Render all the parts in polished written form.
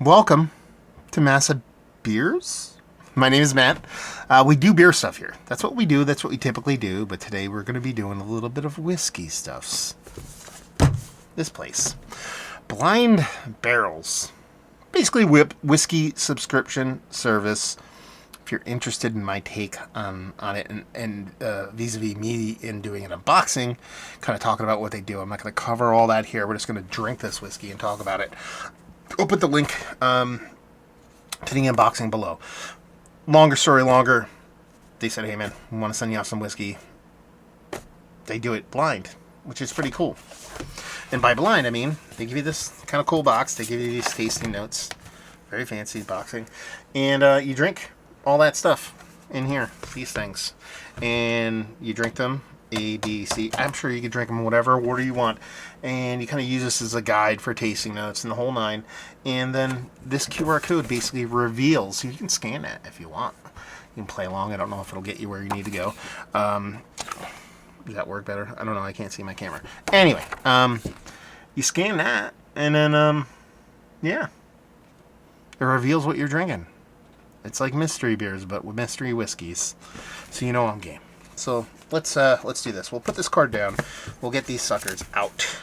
Welcome to Massa Beers. My name is Matt. We do beer stuff here. That's what we do. That's what we typically do. But today we're going to be doing a little bit of whiskey stuffs. This place. Blind Barrels. Basically, whiskey subscription service. If you're interested in my take on it and vis-a-vis me in doing an unboxing, kind of talking about what they do. I'm not going to cover all that here. We're just going to drink this whiskey and talk about it. I'll put the link to the unboxing below. Longer story longer. They said, hey man, we want to send you out some whiskey. They do it blind, which is pretty cool. And by blind, I mean, they give you this kind of cool box. They give you these tasting notes. Very fancy boxing. And you drink all that stuff in here, these things. And you drink them A, B, C. I'm sure you can drink them in whatever order you want. And you kind of use this as a guide for tasting notes and the whole nine. And then this QR code basically reveals, so you can scan that if you want. You can play along. I don't know if it'll get you where you need to go. Does that work better? I don't know. I can't see my camera. Anyway, you scan that, and then, yeah, it reveals what you're drinking. It's like mystery beers, but with mystery whiskeys. So you know I'm game. So let's do this. We'll put this card down. We'll get these suckers out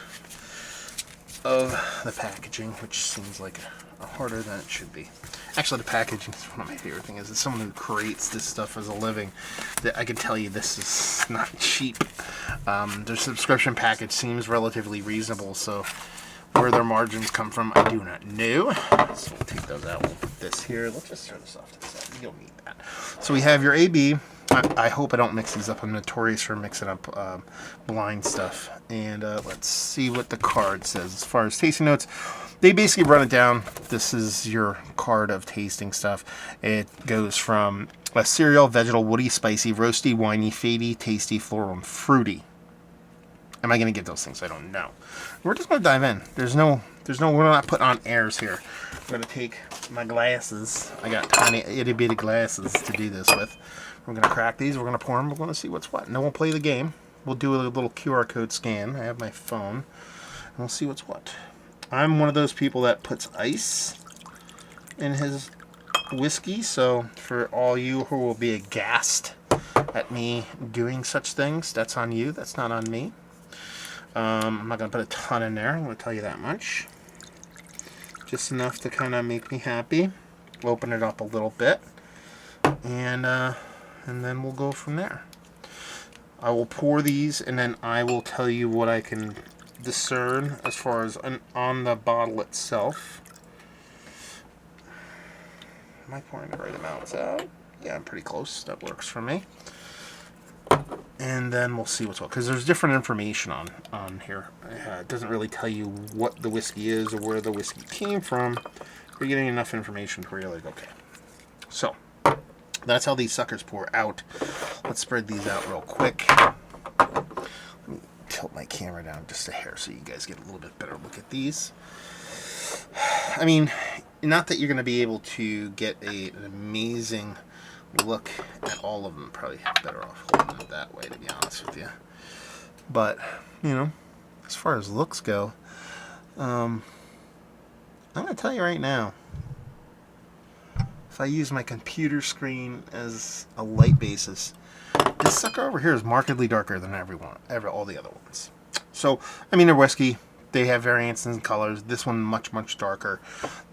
of the packaging, which seems like harder than it should be. Actually, the packaging is one of my favorite things. As someone who creates this stuff as a living, that I can tell you this is not cheap. Their subscription package seems relatively reasonable, so where their margins come from, I do not know. So we'll take those out. We'll put this here. Let's just turn this off to the side. You don't need that. So we have your AB. I hope I don't mix these up. I'm notorious for mixing up blind stuff. And let's see what the card says. As far as tasting notes, they basically run it down. This is your card of tasting stuff. It goes from a cereal, vegetal, woody, spicy, roasty, winey, fady, tasty, floral, and fruity. Am I going to get those things? I don't know. We're just going to dive in. We're not putting on airs here. I'm going to take my glasses. I got tiny itty bitty glasses to do this with. We're going to crack these. We're going to pour them. We're going to see what's what. And then we'll play the game. We'll do a little QR code scan. I have my phone. And we'll see what's what. I'm one of those people that puts ice in his whiskey. So for all you who will be aghast at me doing such things, that's on you. That's not on me. I'm not going to put a ton in there. I'm going to tell you that much. Just enough to kind of make me happy. Open it up a little bit. And then we'll go from there. I will pour these, and then I will tell you what I can discern as far as on the bottle itself. Am I pouring the right amounts out? Yeah, I'm pretty close. That works for me. And then we'll see what's what. Because there's different information on here. It doesn't really tell you what the whiskey is or where the whiskey came from. You're getting enough information where you're like, okay. So, that's how these suckers pour out. Let's spread these out real quick. Let me tilt my camera down just a hair so you guys get a little bit better look at these. I mean, not that you're going to be able to get an amazing look at all of them. Probably better off holding it that way, to be honest with you. But, you know, as far as looks go, I'm going to tell you right now, if I use my computer screen as a light basis, this sucker over here is markedly darker than all the other ones. So, I mean, they're whiskey. They have variants in colors. This one much, much darker.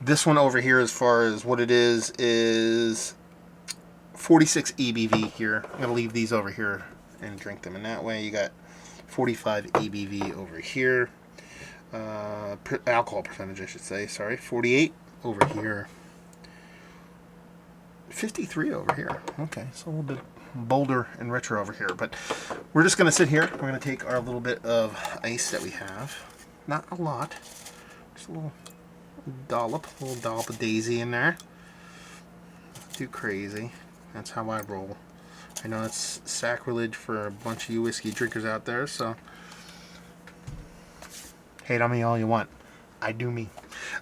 This one over here, as far as what it is 46 ABV here. I'm going to leave these over here and drink them in that way. You got 45 ABV over here. Alcohol percentage, I should say. Sorry. 48 over here. 53 over here. Okay, so a little bit bolder and richer over here. But we're just going to sit here. We're going to take our little bit of ice that we have. Not a lot. Just a little dollop of daisy in there. Not too crazy. That's how I roll. I know it's sacrilege for a bunch of you whiskey drinkers out there, so hate on me all you want. I do me.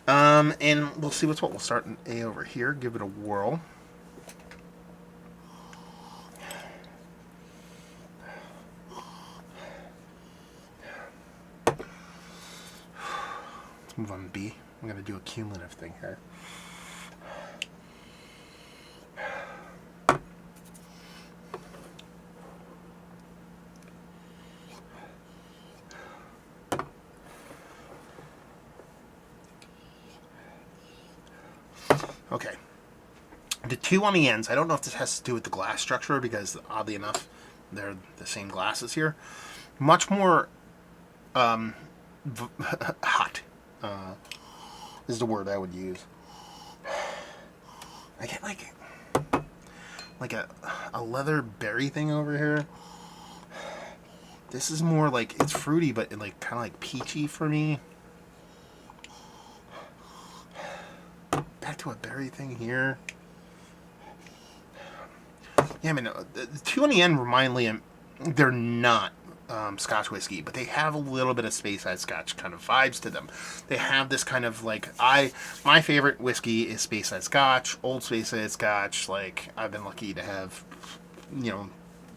And we'll see what's what. We'll start an A over here. Give it a whirl. Move on to B. I'm going to do a cumulative thing here. Okay. The 2 on the ends, I don't know if this has to do with the glass structure because oddly enough, they're the same glasses here. Much more hot is the word I would use. I get like a leather berry thing over here. This is more like, it's fruity, but like kind of like peachy for me. Back to a berry thing here. Yeah, I mean, the 2 on the end remind Liam, they're not Scotch whiskey, but they have a little bit of Speyside Scotch kind of vibes to them. They have this kind of like, my favorite whiskey is Speyside Scotch, old Speyside Scotch. Like, I've been lucky to have, you know,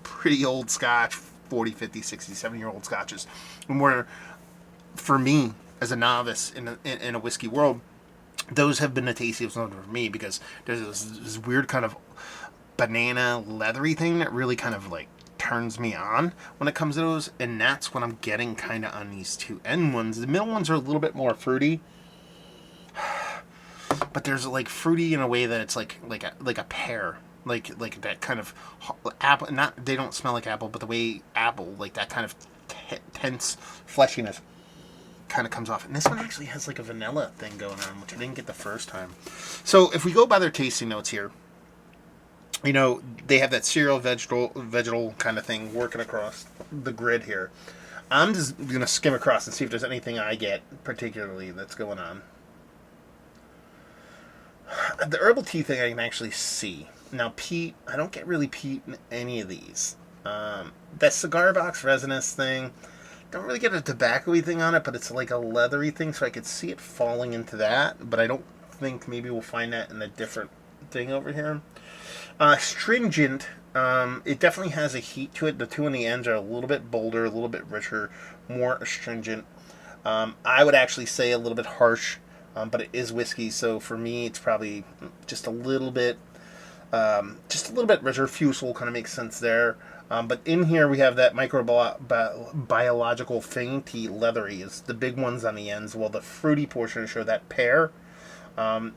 pretty old Scotch, 40, 50, 60, 70-year-old Scotches. And where, for me, as a novice in a whiskey world, those have been the tastiest one for me because there's this weird kind of banana leathery thing that really kind of like turns me on when it comes to those, and that's what I'm getting kind of on these 2 end ones. The middle ones are a little bit more fruity, but there's like fruity in a way that it's like a pear, like that kind of apple. Not, they don't smell like apple, but the way apple, like that kind of tense fleshiness kind of comes off. And this one actually has like a vanilla thing going on, which I didn't get the first time. So if we go by their tasting notes here, you know, they have that cereal vegetal kind of thing working across the grid here. I'm just going to skim across and see if there's anything I get particularly that's going on. The herbal tea thing I can actually see. Now, peat, I don't get really peat in any of these. That cigar box resinous thing, don't really get a tobacco-y thing on it, but it's like a leathery thing, so I could see it falling into that, but I don't think maybe we'll find that in a different thing over here. Stringent, it definitely has a heat to it. The 2 on the ends are a little bit bolder, a little bit richer, more astringent. I would actually say a little bit harsh, but it is whiskey, so for me it's probably just a little bit richer. Fusel kind of makes sense there. But in here we have that microbiological thing, tea leathery is the big ones on the ends, while the fruity portion show that pear.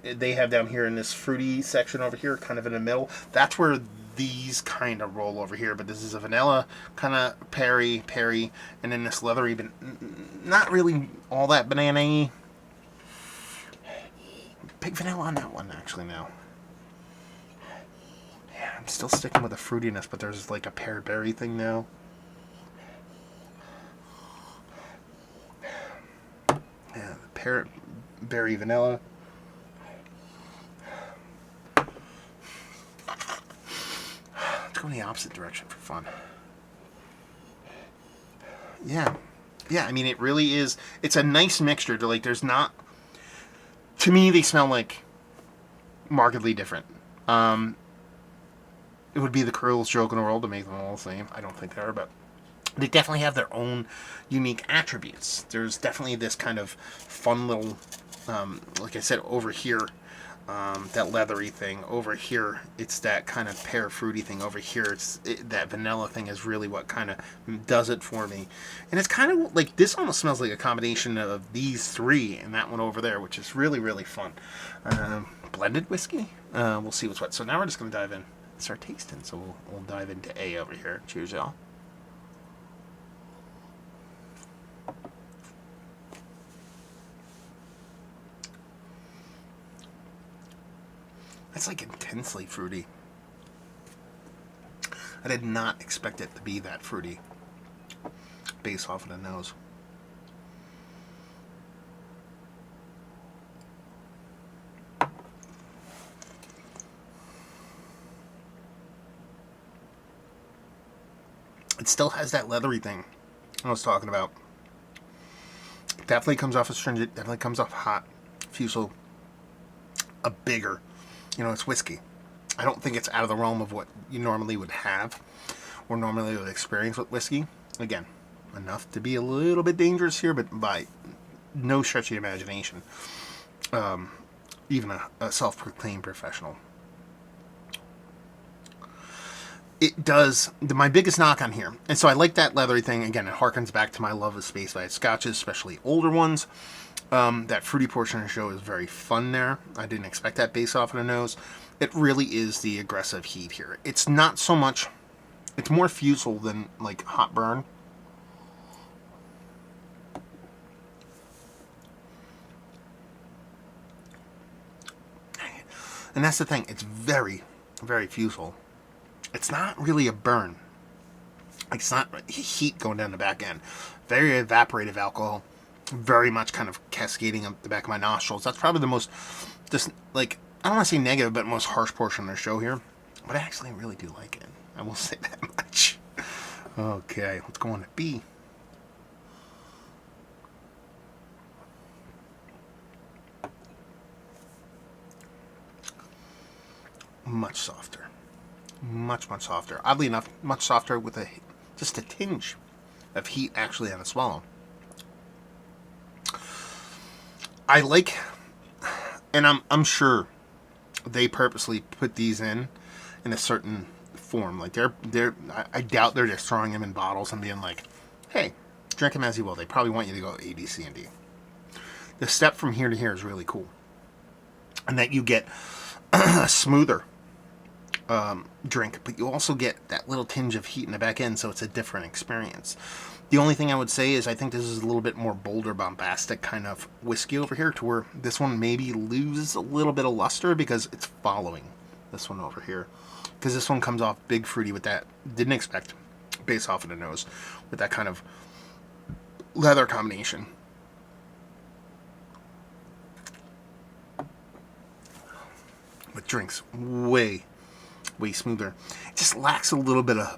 They have down here in this fruity section over here, kind of in the middle. That's where these kind of roll over here. But this is a vanilla, kind of perry, and then this leathery, but not really all that banana-y. Big vanilla on that one, actually, now. Yeah, I'm still sticking with the fruitiness, but there's like a pear berry thing now. Yeah, the pear berry vanilla. Go in the opposite direction for fun. Yeah, I mean, it really is. It's a nice mixture. Like, there's not. To me, they smell like markedly different. It would be the cruelest joke in the world to make them all the same. I don't think they are, but they definitely have their own unique attributes. There's definitely this kind of fun little, like I said, over here. That leathery thing. Over here, it's that kind of pear fruity thing. Over here, that vanilla thing is really what kind of does it for me. And it's kind of like, this almost smells like a combination of these 3 and that one over there, which is really, really fun. Blended whiskey? We'll see what's what. So now we're just going to dive in and start tasting. So we'll dive into A over here. Cheers, y'all. It's like intensely fruity. I did not expect it to be that fruity based off of the nose. It still has that leathery thing I was talking about. Definitely comes off astringent, definitely comes off hot. Fusel, a bigger. You know, it's whiskey. I don't think it's out of the realm of what you normally would have or normally would experience with whiskey. Again, enough to be a little bit dangerous here, but by no stretch of the imagination. Even a self-proclaimed professional. It does, my biggest knock on here, and so I like that leathery thing. Again, it harkens back to my love of space-fired scotches, especially older ones. That fruity portion of the show is very fun there. I didn't expect that base off of the nose. It really is the aggressive heat here. It's not so much, it's more fusel than like hot burn. And that's the thing, it's very, very fusel. It's not really a burn. It's not heat going down the back end. Very evaporative alcohol. Very much kind of cascading up the back of my nostrils. That's probably the most, just like, I don't want to say negative, but most harsh portion of the show here. But I actually really do like it. I will say that much. Okay, let's go on to B. Much softer. Much softer. Oddly enough, much softer with just a tinge of heat actually on a swallow. I like, and I'm sure they purposely put these in a certain form. Like I doubt they're just throwing them in bottles and being like, hey, drink them as you will. They probably want you to go A, B, C, and D. The step from here to here is really cool. And that you get a smoother drink, but you also get that little tinge of heat in the back end, so it's a different experience. The only thing I would say is I think this is a little bit more bolder, bombastic kind of whiskey over here, to where this one maybe loses a little bit of luster because it's following this one over here. Because this one comes off big fruity with that, didn't expect, base off of the nose, with that kind of leather combination. But drinks way smoother. It just lacks a little bit of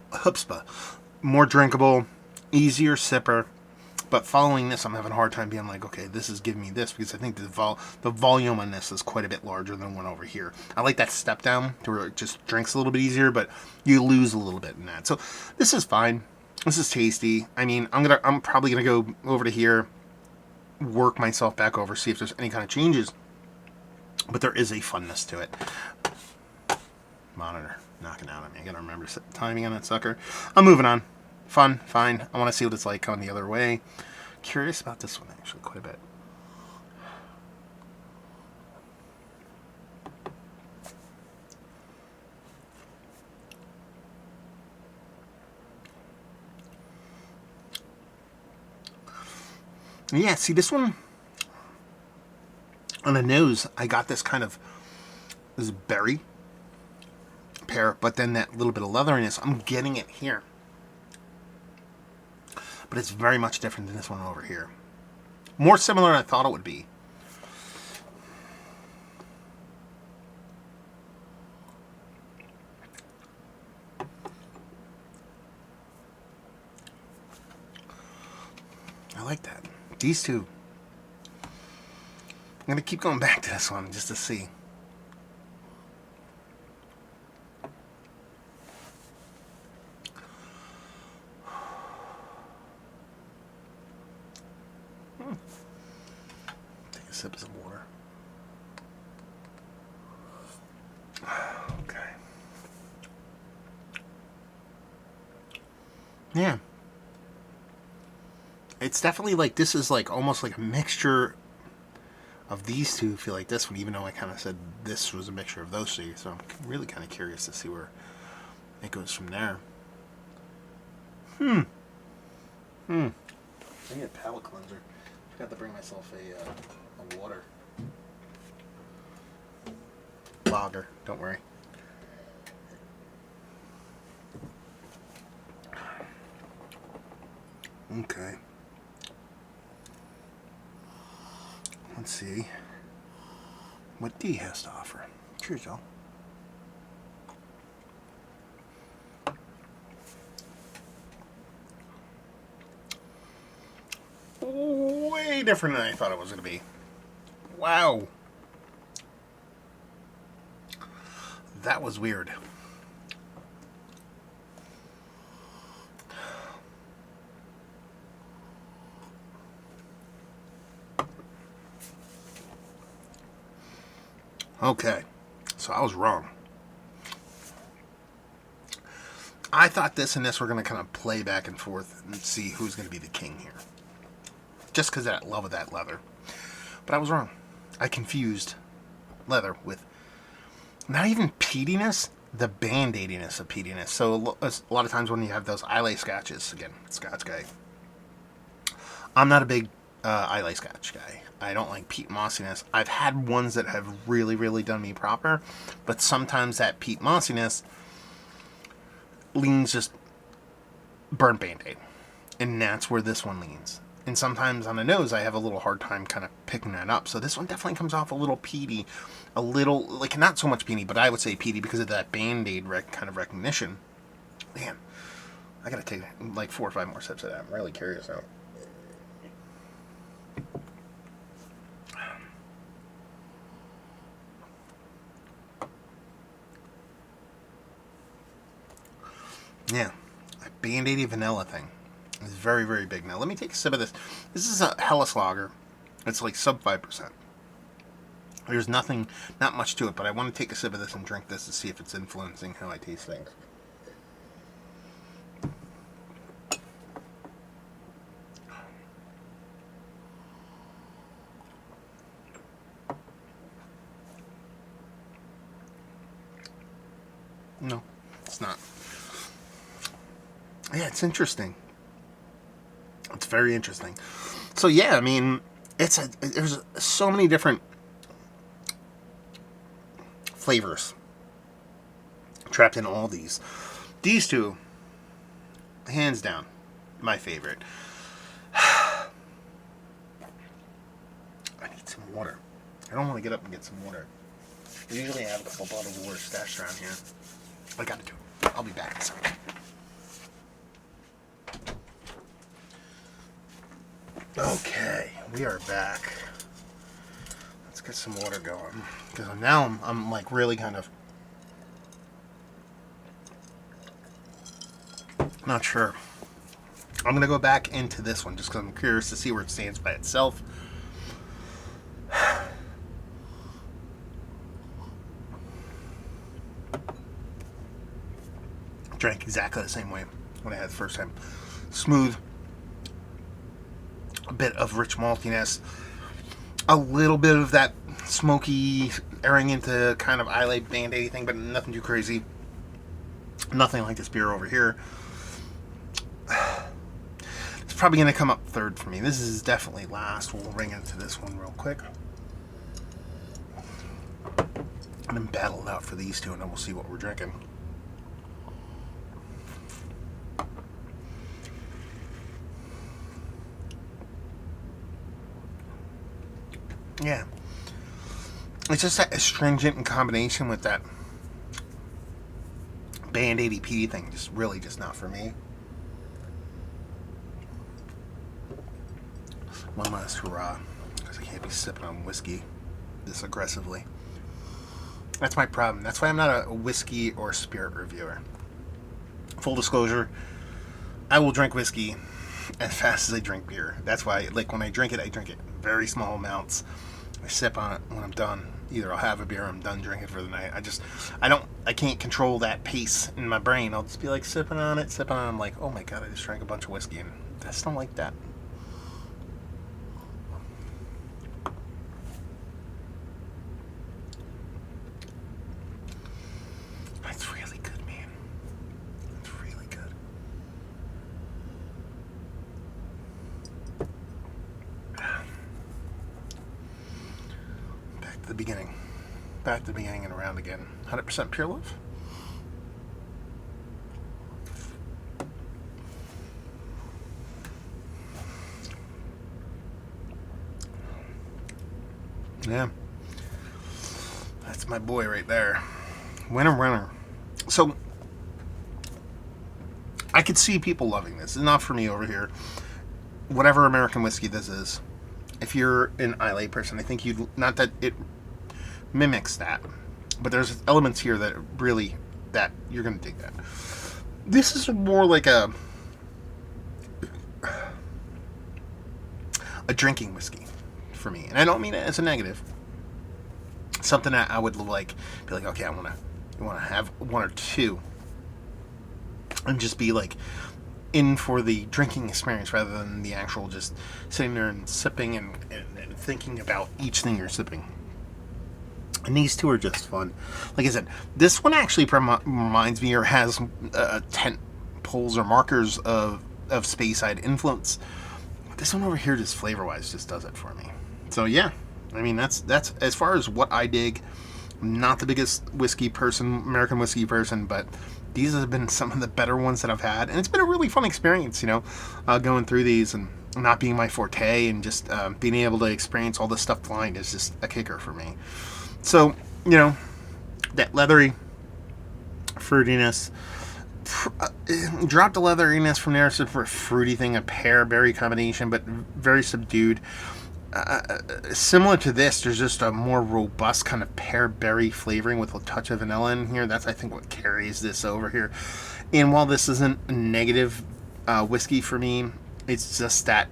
chutzpah. More drinkable, easier sipper. But following this, I'm having a hard time being like, okay, this is giving me this, because I think the volume on this is quite a bit larger than one over here. I like that step down to where it just drinks a little bit easier, but you lose a little bit in that. So this is fine. This is tasty. I mean, I'm probably gonna go over to here, work myself back over, see if there's any kind of changes. But there is a funness to it. Monitor knocking out at me. I gotta remember timing on that sucker. I'm moving on. Fun, fine. I want to see what it's like going the other way. Curious about this one actually quite a bit. Yeah, see this one on the nose, I got this kind of this berry pear, but then that little bit of leatheriness, I'm getting it here. But it's very much different than this one over here. More similar than I thought it would be. I like that. These two. I'm going to keep going back to this one just to see. Take a sip of some water. Okay. Yeah. It's definitely like, this is like almost like a mixture of these two. I feel like this one, even though I kind of said this was a mixture of those two. So I'm really kind of curious to see where it goes from there. I need a palate cleanser. Forgot to bring myself a water. Lager, don't worry. Okay. Let's see what D has to offer. Cheers, y'all. Way different than I thought it was going to be. Wow. That was weird. Okay, so I was wrong. I thought this and this were going to kind of play back and forth and see who's going to be the king here. Just because of that love of that leather. But I was wrong. I confused leather with not even peatiness, the band-aidiness of peatiness. So a lot of times when you have those Islay scotches, again, Scotch guy, I'm not a big Islay Scotch guy. I don't like peat mossiness. I've had ones that have really, really done me proper, but sometimes that peat mossiness leans just burnt Band-Aid. And that's where this one leans. And sometimes on the nose, I have a little hard time kind of picking that up. So this one definitely comes off a little peaty. A little, like, not so much peaty, but I would say peaty because of that Band-Aid kind of recognition. Man, I gotta take like 4 or 5 more sips of that. I'm really curious now. Yeah, a Band-Aid vanilla thing is very, very big. Now, let me take a sip of this. This is a Helles lager. It's like sub 5%. There's nothing, not much to it, but I want to take a sip of this and drink this to see if it's influencing how I taste things. No, it's not. Yeah, it's interesting. It's very interesting. So yeah, I mean, there's so many different flavors trapped in all these. These two, hands down, my favorite. I need some water. I don't want to get up and get some water. Usually I have a couple bottles of water stashed around here. I gotta do it. I'll be back in a second. Okay, we are back. Let's get some water going. Because now I'm like really kind of not sure. I'm going to go back into this one just because I'm curious to see where it stands by itself. Drank exactly the same way when I had the first time. Smooth. A bit of rich maltiness, a little bit of that smoky airing into kind of Islay Band-Aid thing, but nothing too crazy. Nothing like this beer over here. It's probably going to come up third for me. This is definitely last. We'll ring into this one real quick. And then battle it out for these two, and then we'll see what we're drinking. Yeah. It's just that astringent in combination with that Band-Aid peaty thing. Just really just not for me. One last hurrah. Because I can't be sipping on whiskey this aggressively. That's my problem. That's why I'm not a whiskey or spirit reviewer. Full disclosure, I will drink whiskey as fast as I drink beer. That's why, like, when I drink it very small amounts. I sip on it when I'm done. Either I'll have a beer or I'm done drinking for the night. I can't control that pace in my brain. I'll just be like sipping on it. I'm like, oh my god, I just drank a bunch of whiskey, and I just don't like that. That's really good, man. That's really good. Back to the beginning and around again. 100% pure love. Yeah. That's my boy right there. Winner. So, I could see people loving this. It's not for me over here. Whatever American whiskey this is, if you're an Islay person, I think you'd, not that it mimics that, but there's elements here that really, that you're going to dig that. This is more like a drinking whiskey for me, and I don't mean it as a negative. something that I would like, be like, okay, I want to have one or two, and just be like in for the drinking experience rather than the actual just sitting there and sipping and thinking about each thing you're sipping. And these two are just fun. Like I said, this one actually reminds me or has tent poles or markers of Speyside influence. This one over here, just flavor-wise, just does it for me. So yeah, I mean that's as far as what I dig. I'm not the biggest whiskey person, American whiskey person, but these have been some of the better ones that I've had, and it's been a really fun experience. Going through these and not being my forte, and just being able to experience all this stuff blind is just a kicker for me. So, that leathery fruitiness, drop the leatheriness from there for a fruity thing, a pear-berry combination, but very subdued. Similar to this, there's just a more robust kind of pear-berry flavoring with a touch of vanilla in here. That's, I think, what carries this over here. And while this isn't a negative whiskey for me, it's just that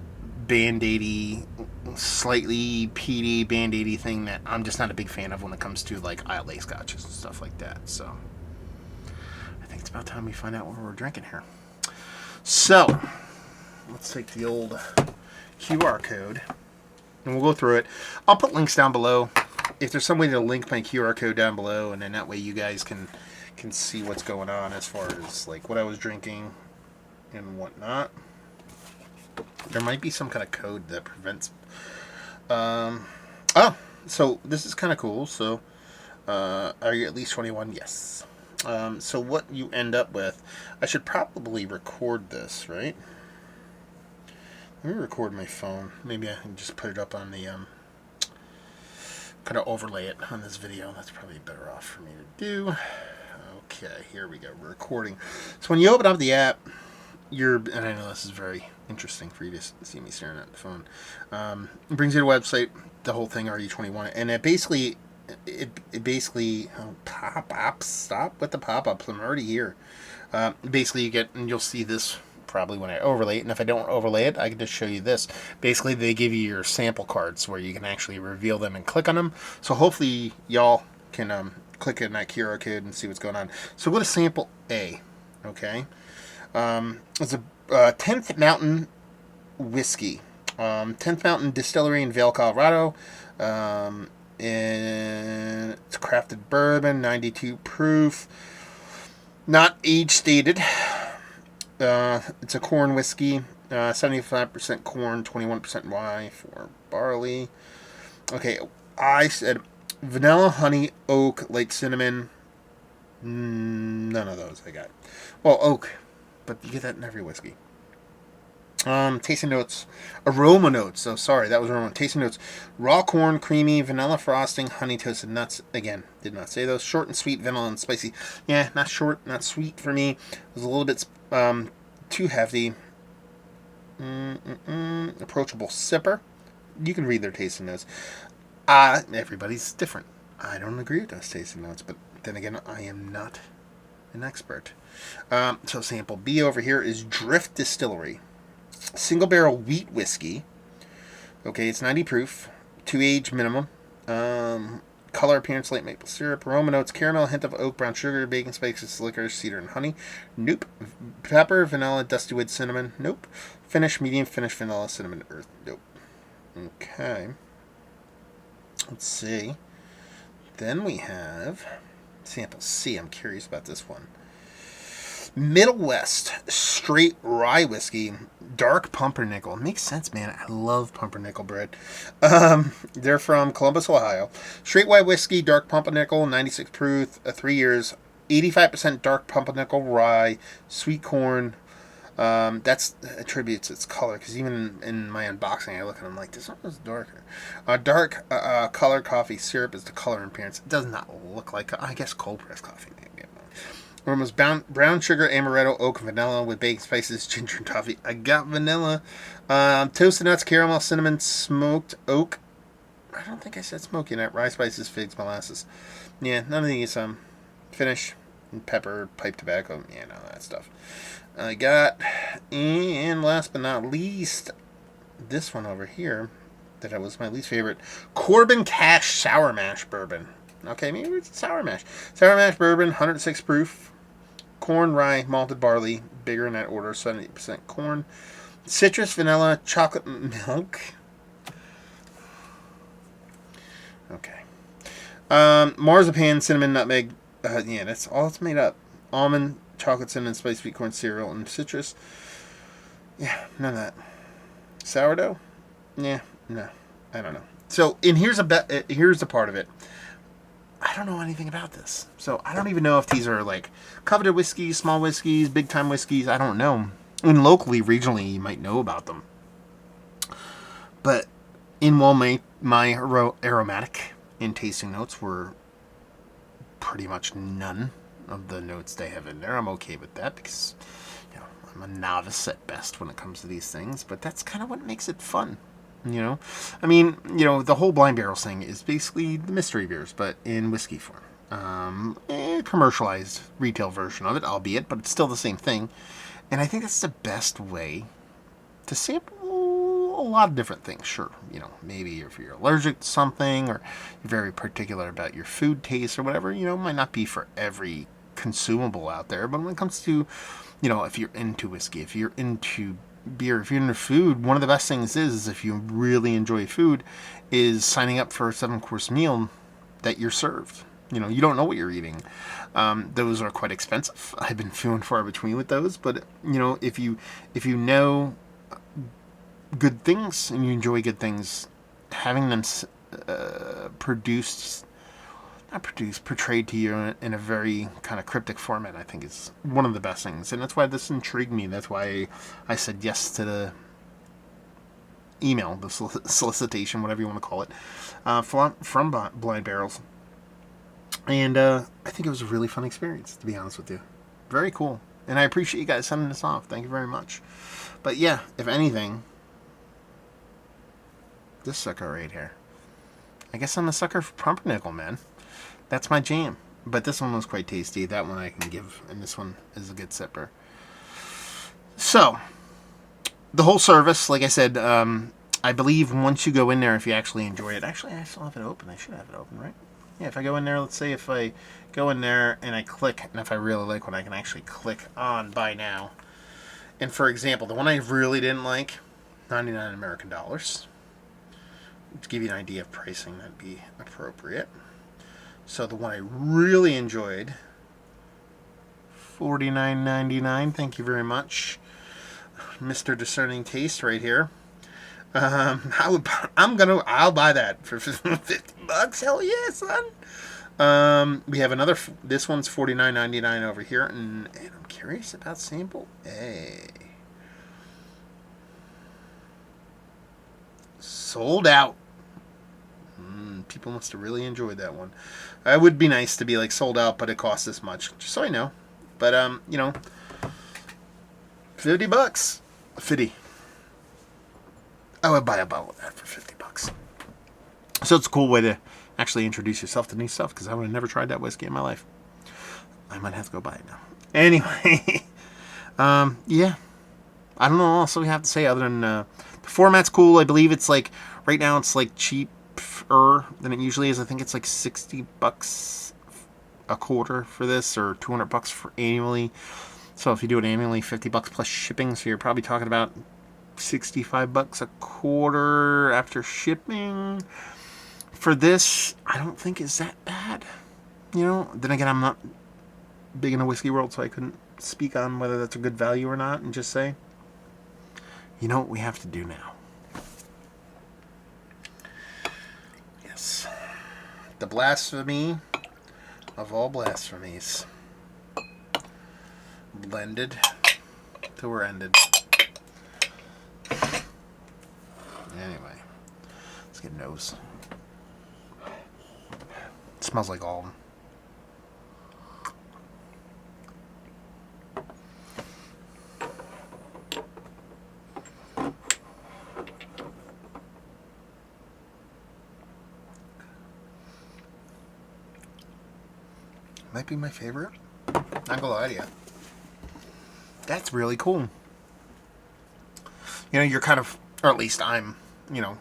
Band-Aidy, slightly peaty Band-Aidy thing that I'm just not a big fan of when it comes to like Islay scotches and stuff like that. So I think it's about time we find out what we're drinking here. So let's take the old QR code and we'll go through it. I'll put links down below if there's some way to link my QR code down below, and then that way you guys can see what's going on as far as like what I was drinking and whatnot. There might be some kind of code that prevents. So this is kind of cool. So, are you at least 21? Yes. So what you end up with, I should probably record this, right? Let me record my phone. Maybe I can just put it up on the kind of overlay it on this video. That's probably better off for me to do. Okay, here we go. We're recording. So when you open up the app, and I know this is very interesting for you to see me staring at the phone. It brings you to the website, the whole thing, RD21, and it basically pop-ups. Stop with the pop-ups. I'm already here. Basically, you'll see this probably when I overlay it, and if I don't overlay it, I can just show you this. Basically, they give you your sample cards where you can actually reveal them and click on them. So hopefully, y'all can click on that QR code and see what's going on. So go to sample A, okay? It's a 10th Mountain Whiskey. 10th Mountain Distillery in Vail, Colorado. And it's crafted bourbon, 92 proof. Not age stated. It's a corn whiskey. 75% corn, 21% rye for barley. Okay, I said vanilla, honey, oak, light cinnamon. None of those I got. Well, oak. But you get that in every whiskey. Tasting notes. Aroma notes. So sorry, that was aroma. Tasting notes. Raw corn, creamy, vanilla frosting, honey toasted nuts. Again, did not say those. Short and sweet, vanilla and spicy. Yeah, not short, not sweet for me. It was a little bit too hefty. Approachable sipper. You can read their tasting notes. Everybody's different. I don't agree with those tasting notes, but then again, I am not an expert. So sample B over here is Drift Distillery. Single barrel wheat whiskey. Okay, it's 90 proof. 2 age minimum. Color, appearance, light maple syrup. Aroma notes, caramel, hint of oak, brown sugar, bacon, spices, liquor, cedar, and honey. Nope. Pepper, vanilla, dusty wood, cinnamon. Nope. Finish, medium finish, vanilla, cinnamon, earth. Nope. Okay. Let's see. Then we have sample C. I'm curious about this one. Middle West straight rye whiskey, dark pumpernickel. Makes sense, man. I love pumpernickel bread. They're from Columbus, Ohio. Straight rye whiskey, dark pumpernickel, 96 proof, 3 years, 85% dark pumpernickel rye, sweet corn. That's attributes its color, because even in my unboxing, I look at them like, this one is darker. Dark color coffee syrup is the color and appearance. It does not look like, I guess, cold pressed coffee. Aromas brown sugar, amaretto, oak, vanilla with baked spices, ginger, and toffee. I got vanilla. Toasted nuts, caramel, cinnamon, smoked oak. I don't think I said smoky nut. Rye spices, figs, molasses. Yeah, none of these. Finish, pepper, pipe tobacco. Yeah, none of that stuff. I got, and last but not least, this one over here that was my least favorite. Corbin Cash Sour Mash Bourbon. Okay, maybe it's sour mash. Sour mash bourbon, 106 proof. Corn, rye, malted barley. Bigger in that order, 70% corn. Citrus, vanilla, chocolate milk. Okay. Marzipan, cinnamon, nutmeg. Yeah, that's all it's made up. Almond, chocolate, cinnamon, spiced sweet corn cereal, and citrus. Yeah, none of that. Sourdough? Yeah, no. I don't know. So, and here's a part of it. I don't know anything about this. So, I don't even know if these are like coveted whiskeys, small whiskeys, big time whiskeys. I don't know. And locally, regionally, you might know about them. But in my aromatic and tasting notes were pretty much none of the notes they have in there. I'm okay with that because, you know, I'm a novice at best when it comes to these things. But that's kind of what makes it fun. You know, I mean, you know, the whole blind barrel thing is basically the mystery beers, but in whiskey form. Commercialized retail version of it, albeit, but it's still the same thing. And I think that's the best way to sample a lot of different things. Sure, you know, maybe if you're allergic to something or you're very particular about your food taste or whatever, you know, it might not be for every consumable out there. But when it comes to, you know, if you're into whiskey, if you're into beer, if you're into food, one of the best things is if you really enjoy food, is signing up for a 7-course meal that you're served. You know, you don't know what you're eating. Those are quite expensive. I've been few and far between with those, but you know, if you know good things and you enjoy good things, having them portrayed to you in a very kind of cryptic format, I think is one of the best things. And that's why this intrigued me. That's why I said yes to the email, the solicitation, whatever you want to call it, from Blind Barrels. And I think it was a really fun experience, to be honest with you. Very cool. And I appreciate you guys sending this off. Thank you very much. But yeah, if anything, this sucker right here. I guess I'm a sucker for pumpernickel, man. That's my jam. But this one was quite tasty. That one I can give. And this one is a good sipper. So, the whole service, like I said, I believe once you go in there, if you actually enjoy it. Actually, I still have it open. I should have it open, right? Yeah, if I go in there, let's say if I go in there and I click, and if I really like one, I can actually click on Buy Now. And for example, the one I really didn't like, 99 American dollars. To give you an idea of pricing, that'd be appropriate. So the one I really enjoyed, $49.99. Thank you very much, Mr. Discerning Taste, right here. I'll buy that for $50. Hell yeah, son. We have another. This one's $49.99 over here, and I'm curious about sample A. Sold out. People must have really enjoyed that one. It would be nice to be like sold out, but it costs this much, just so I know. But you know, $50. 50. I would buy a bottle of that for $50. So it's a cool way to actually introduce yourself to new stuff, because I would have never tried that whiskey in my life. I might have to go buy it now. Anyway, yeah. I don't know what else we have to say other than the format's cool. I believe it's like, right now it's like cheaper than it usually is. I think it's like $60 a quarter for this, or $200 for annually. So if you do it annually, $50 plus shipping. So you're probably talking about $65 a quarter after shipping. For this, I don't think is that bad. You know, then again, I'm not big in the whiskey world, so I couldn't speak on whether that's a good value or not, and just say, you know what we have to do now? Yes. The blasphemy of all blasphemies. Blended till we're ended. Anyway, let's get a nose. It smells like all of them. Might be my favorite. Not gonna lie to you. That's really cool. You know, you're kind of, or at least I'm, you know,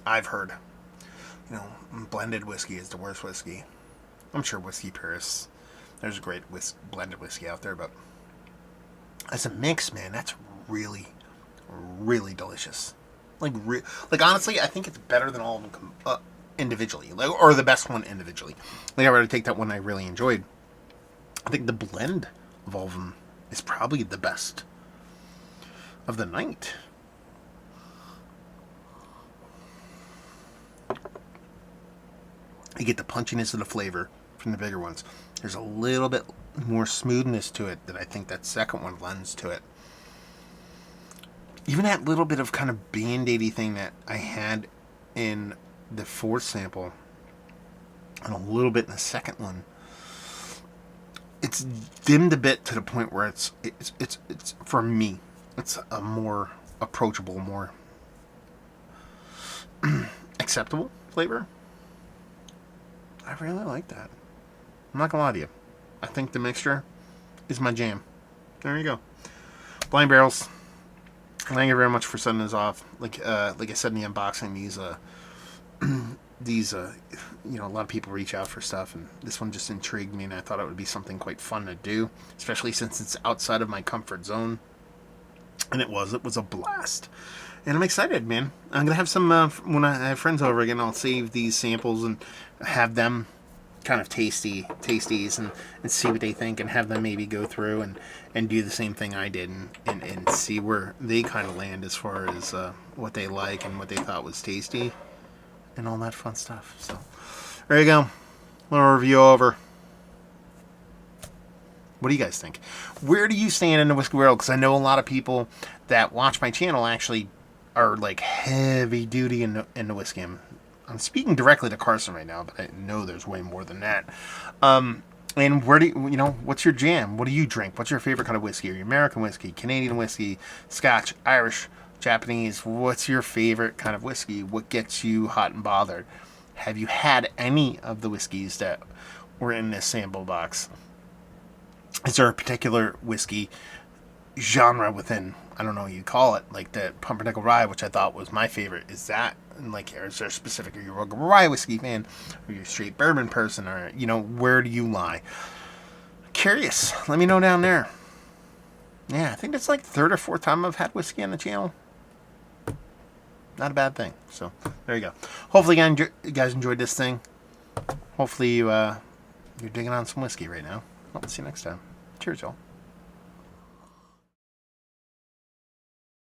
I've heard, you know, blended whiskey is the worst whiskey. I'm sure Whiskey Paris, there's a great blended whiskey out there, but as a mix, man, that's really, really delicious. Like honestly, I think it's better than all of them individually, like, or the best one individually. Like I would take that one I really enjoyed. I think the blend of all of them is probably the best of the night. You get the punchiness of the flavor from the bigger ones. There's a little bit more smoothness to it that I think that second one lends to it. Even that little bit of kind of band-aidy thing that I had in the fourth sample and a little bit in the second one, it's dimmed a bit to the point where it's for me, it's a more approachable, more acceptable flavor. I really like that. I'm not gonna lie to you. I think the mixture is my jam. There you go. Blind Barrels. Thank you very much for sending this off. Like I said in the unboxing, these you know, a lot of people reach out for stuff, and this one just intrigued me, and I thought it would be something quite fun to do, especially since it's outside of my comfort zone. And it was a blast. And I'm excited, man. I'm gonna have some when I have friends over again. I'll save these samples and have them kind of tasties and see what they think, and have them maybe go through and do the same thing I did, and see where they kind of land as far as what they like and what they thought was tasty and all that fun stuff. So there you go, little review over. What do you guys think? Where do you stand in the whiskey world? Because I know a lot of people that watch my channel actually are like heavy duty in the whiskey. I'm speaking directly to Carson right now, but I know there's way more than that. And where do you know, what's your jam? What do you drink? What's your favorite kind of whiskey? Are you American whiskey, Canadian whiskey, Scotch, Irish, Japanese? What's your favorite kind of whiskey? What gets you hot and bothered? Have you had any of the whiskeys that were in this sample box? Is there a particular whiskey genre within, I don't know what you call it, like the Pumpernickel Rye, which I thought was my favorite? Is that, like, is there specific, are you a rye whiskey fan? Are you a straight bourbon person? Or, you know, where do you lie? Curious. Let me know down there. Yeah, I think it's like third or fourth time I've had whiskey on the channel. Not a bad thing. So, there you go. Hopefully you guys enjoyed this thing. Hopefully you're digging on some whiskey right now. I'll see you next time. Cheers, y'all.